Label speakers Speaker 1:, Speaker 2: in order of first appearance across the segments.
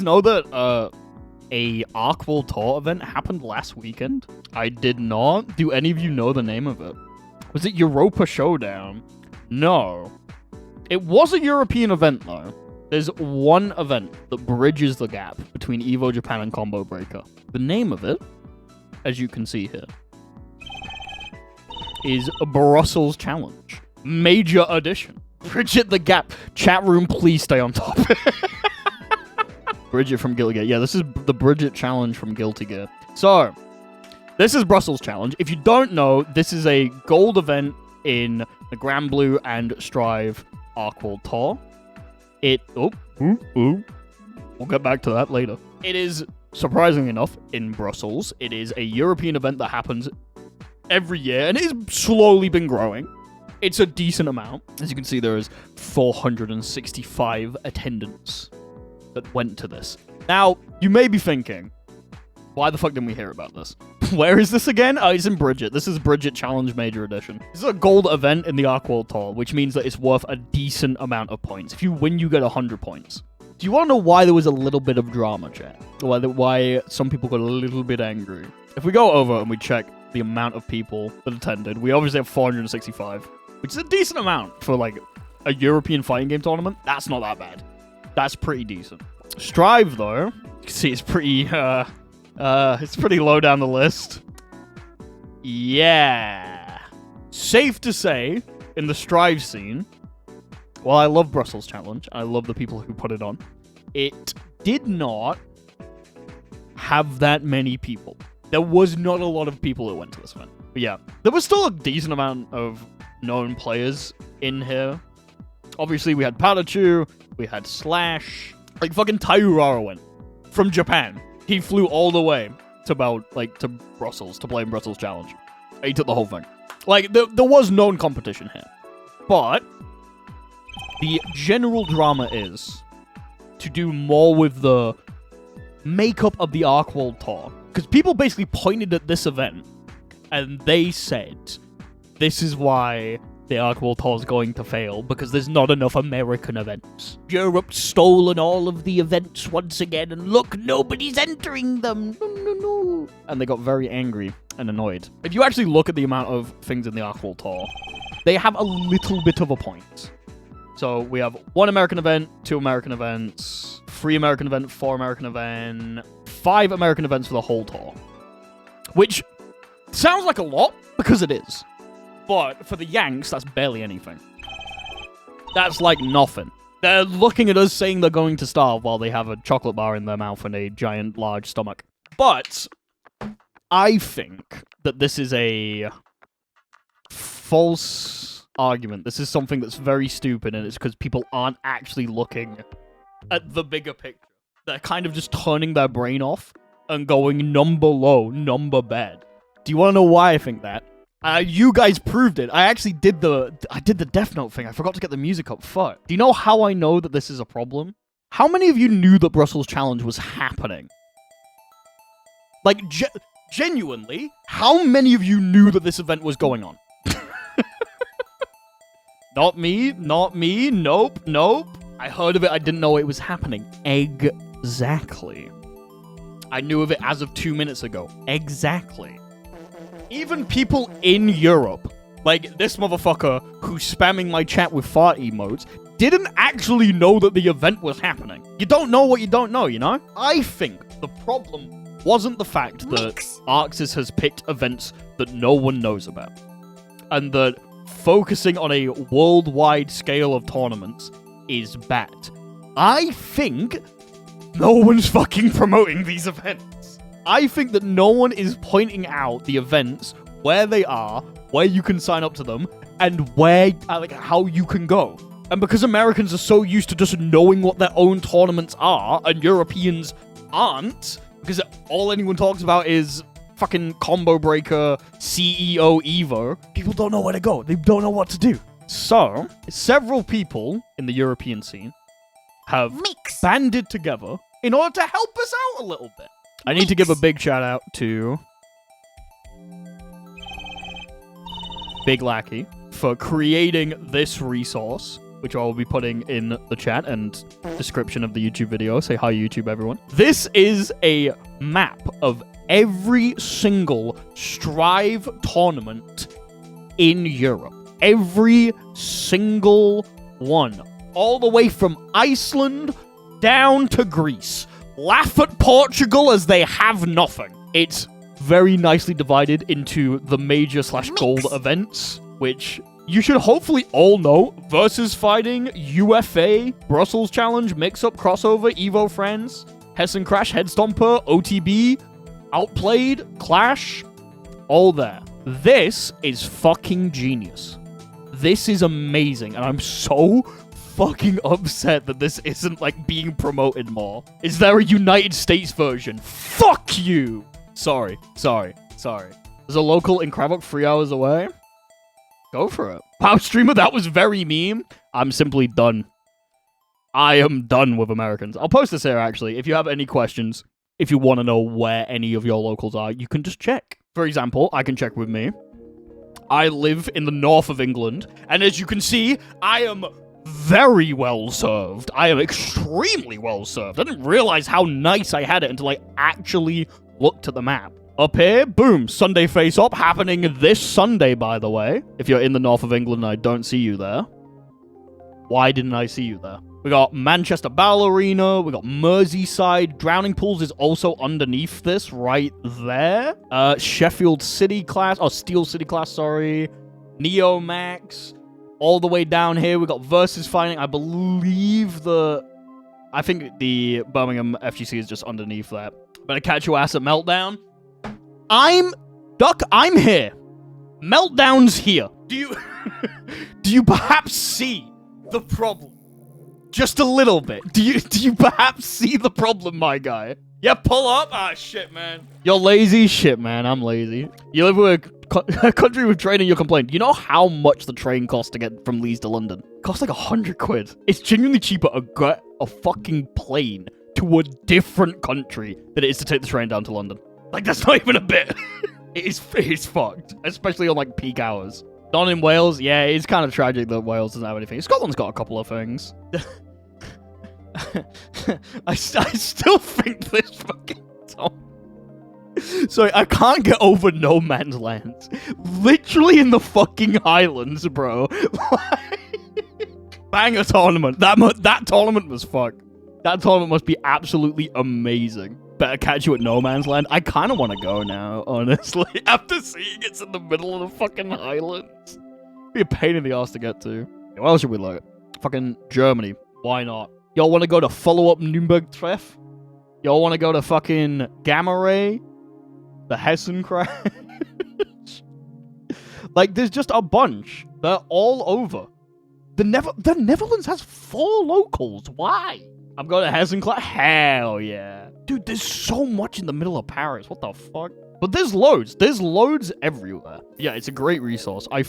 Speaker 1: know that a Arc World Tour event happened last weekend? I did not. Do any of you know the name of it? Was it Europa Showdown? No. It was a European event, though. There's one event that bridges the gap between Evo Japan and Combo Breaker. The name of it, as you can see here, is Brussels Challenge. Major edition. Bridget the Gap. Chat room, please stay on top. Bridget from Guilty Gear. Yeah, this is the Bridget Challenge from Guilty Gear. So, this is Brussels Challenge. If you don't know, this is a gold event in the Grand Blue and Strive Arc World Tour. We'll get back to that later. It is, surprisingly enough, in Brussels. It is a European event that happens every year, and it has slowly been growing. It's a decent amount. As you can see, there is 465 attendants that went to this. Now, you may be thinking, why the fuck didn't we hear about this? Where is this again? Oh, it's in Bridget. This is Bridget Challenge Major Edition. This is a gold event in the Arc World Tour, which means that it's worth a decent amount of points. If you win, you get 100 points. Do you want to know why there was a little bit of drama, chat? Why some people got a little bit angry? If we go over and we check the amount of people that attended, we obviously have 465, which is a decent amount for, like, a European fighting game tournament. That's not that bad. That's pretty decent. Strive, though, you can see it's pretty low down the list. Yeah. Safe to say, in the Strive scene, while I love Brussels Challenge, I love the people who put it on, it did not have that many people. There was not a lot of people who went to this event. But yeah, there was still a decent amount of known players in here. Obviously, we had Pikachu, we had Slash, like fucking Taurara went from Japan. He flew all the way to Brussels to play in Brussels Challenge. He took the whole thing. Like, there was known competition here. But the general drama is to do more with the makeup of the Arc World Tour. Because people basically pointed at this event and they said, this is why the Arc World Tour is going to fail, because there's not enough American events. Europe's stolen all of the events once again, and look, nobody's entering them. No. And they got very angry and annoyed. If you actually look at the amount of things in the Arc World Tour, they have a little bit of a point. So we have 1 American event, 2 American events, 3 American event, 4 American event, 5 American events for the whole tour. Which sounds like a lot, because it is. But for the Yanks, that's barely anything. That's like nothing. They're looking at us saying they're going to starve while they have a chocolate bar in their mouth and a giant, large stomach. But I think that this is a false argument. This is something that's very stupid, and it's because people aren't actually looking at the bigger picture. They're kind of just turning their brain off and going number low, number bad. Do you want to know why I think that? You guys proved it. I actually did the Death Note thing. I forgot to get the music up. Fuck. Do you know how I know that this is a problem? How many of you knew that Brussels Challenge was happening? Like, genuinely, how many of you knew that this event was going on? Not me. Nope. I heard of it. I didn't know it was happening. Exactly. I knew of it as of 2 minutes ago. Exactly. Even people in Europe, like this motherfucker who's spamming my chat with fart emotes, didn't actually know that the event was happening. You don't know what you don't know, you know? I think the problem wasn't the fact that Arxis has picked events that no one knows about, and that focusing on a worldwide scale of tournaments is bad. I think no one's fucking promoting these events. I think that no one is pointing out the events, where they are, where you can sign up to them, and where, like, how you can go. And because Americans are so used to just knowing what their own tournaments are, and Europeans aren't, because all anyone talks about is fucking Combo Breaker, CEO Evo, people don't know where to go. They don't know what to do. So, several people in the European scene have banded together in order to help us out a little bit. I need to give a big shout out to Big Lackey for creating this resource, which I will be putting in the chat and description of the YouTube video. Say hi, YouTube, everyone. This is a map of every single Strive tournament in Europe. Every single one. All the way from Iceland down to Greece. Laugh at Portugal as they have nothing. It's very nicely divided into the major / gold events, which you should hopefully all know. Versus Fighting, UFA, Brussels Challenge, Mix-Up, Crossover, Evo Friends, Hessen Crash, Headstomper, OTB, Outplayed, Clash, all there. This is fucking genius. This is amazing, and I'm so fucking upset that this isn't, like, being promoted more. Is there a United States version? Fuck you! Sorry. There's a local in Kravok 3 hours away. Go for it. Wow, streamer, that was very meme. I'm simply done. I am done with Americans. I'll post this here, actually. If you have any questions, if you want to know where any of your locals are, you can just check. For example, I can check with me. I live in the north of England, and as you can see, I am very well served. I am extremely well served. I didn't realize how nice I had it until I actually looked at the map. Up here, boom, Sunday face-up happening this Sunday, by the way. If you're in the north of England and I don't see you there. Why didn't I see you there? We got Manchester Battle Arena. We got Merseyside. Drowning Pools is also underneath this right there. Sheffield City class. Oh, Steel City class, sorry. Neo Max. All the way down here, we got Versus Fighting. I believe I think the Birmingham FGC is just underneath that. Better catch your ass at Meltdown. I'm here. Meltdown's here. Do you perhaps see the problem? Just a little bit. Do you perhaps see the problem, my guy? Yeah, pull up. Ah, shit, man. You're lazy? Shit, man. I'm lazy. You live with a country with train and you complain. Do you know how much the train costs to get from Leeds to London? It costs like 100 quid. It's genuinely cheaper to get a fucking plane to a different country than it is to take the train down to London. Like, that's not even a bit. It is fucked. Especially on, like, peak hours. Not in Wales. Yeah, it's kind of tragic that Wales doesn't have anything. Scotland's got a couple of things. I still think this fucking song. Sorry, I can't get over No Man's Land. Literally in the fucking Highlands, bro. Banger tournament. That tournament was fucked. That tournament must be absolutely amazing. Better catch you at No Man's Land. I kind of want to go now, honestly. After seeing it's in the middle of the fucking Highlands. Be a pain in the ass to get to. What else should we look at? Fucking Germany. Why not? Y'all want to go to follow-up Nürnberg Treff? Y'all want to go to fucking Gamma Ray? The Hessen Crash? Like, there's just a bunch. They're all over. The Netherlands has 4 locals. Why? I'm going to Hessen Crash? Hell yeah. Dude, there's so much in the middle of Paris. What the fuck? But there's loads. There's loads everywhere. Yeah, it's a great resource. I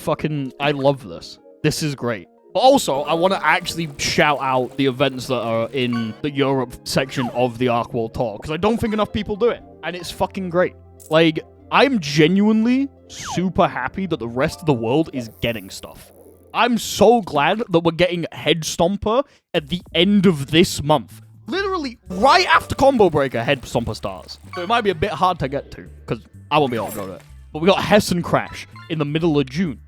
Speaker 1: love this. This is great. But also, I want to actually shout out the events that are in the Europe section of the Arc World Tour, because I don't think enough people do it, and it's fucking great. Like, I'm genuinely super happy that the rest of the world is getting stuff. I'm so glad that we're getting Headstomper at the end of this month. Literally, right after Combo Breaker, Headstomper starts. So it might be a bit hard to get to, because I won't be able to go to it. But we got Hessen Crash in the middle of June.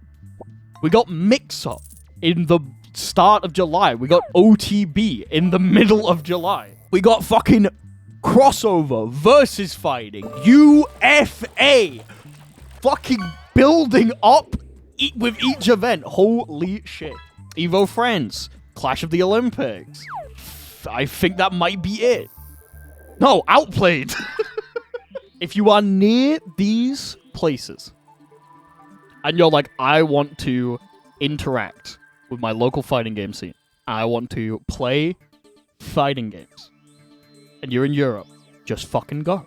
Speaker 1: We got Mix-Up in the start of July. We got OTB in the middle of July. We got fucking Crossover, Versus Fighting, UFA. Fucking building up with each event. Holy shit. Evo Friends, Clash of the Olympics. I think that might be it. No, Outplayed. If you are near these places and you're like, I want to interact with my local fighting game scene, I want to play fighting games, and you're in Europe, just fucking go.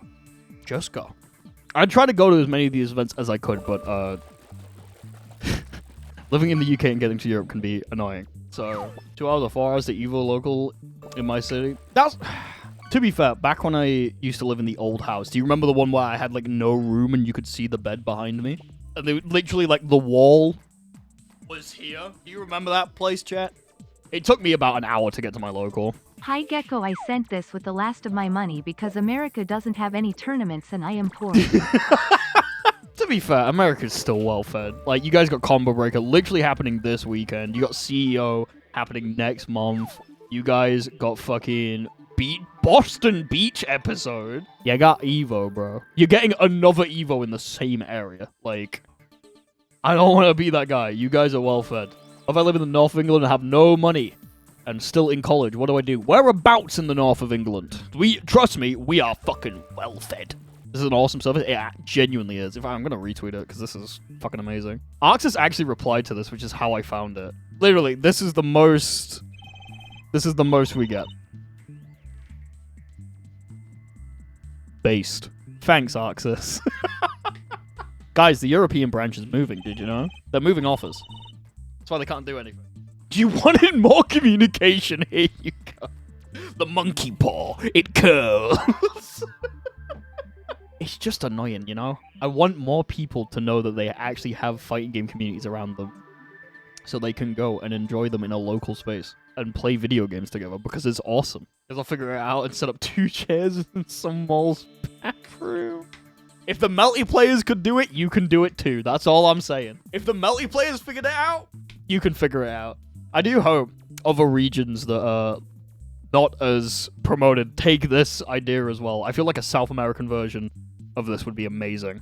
Speaker 1: Just go. I tried to go to as many of these events as I could, but living in the UK and getting to Europe can be annoying. So 2 hours or 4 hours to Evo local in my city. That's, to be fair, back when I used to live in the old house, do you remember the one where I had like no room and you could see the bed behind me? And they literally, like, the wall was here. Do you remember that place, chat? It took me about an hour to get to my local.
Speaker 2: Hi Gecko, I sent this with the last of my money because America doesn't have any tournaments and I am poor.
Speaker 1: To be fair, America's still well fed. Like, you guys got Combo Breaker literally happening this weekend. You got CEO happening next month. You guys got fucking Boston Beach episode. You got Evo, bro. You're getting another Evo in the same area. Like, I don't want to be that guy. You guys are well fed. If I live in the north of England and have no money and still in college, what do? Whereabouts in the north of England? Trust me, we are fucking well fed. This is an awesome service. It genuinely is. In fact, I'm going to retweet it because this is fucking amazing. Arxis actually replied to this, which is how I found it. Literally, this is the most we get. Based. Thanks, Arxis. Guys, the European branch is moving, did you know? They're moving offers. That's why they can't do anything. Do you want more communication? Here you go. The monkey paw. It curls. It's just annoying, you know? I want more people to know that they actually have fighting game communities around them so they can go and enjoy them in a local space and play video games together because it's awesome. Because I'll figure it out and set up 2 chairs in some mall's bathroom. If the multiplayers could do it, you can do it too. That's all I'm saying. If the multiplayers figured it out, you can figure it out. I do hope other regions that are not as promoted take this idea as well. I feel like a South American version of this would be amazing.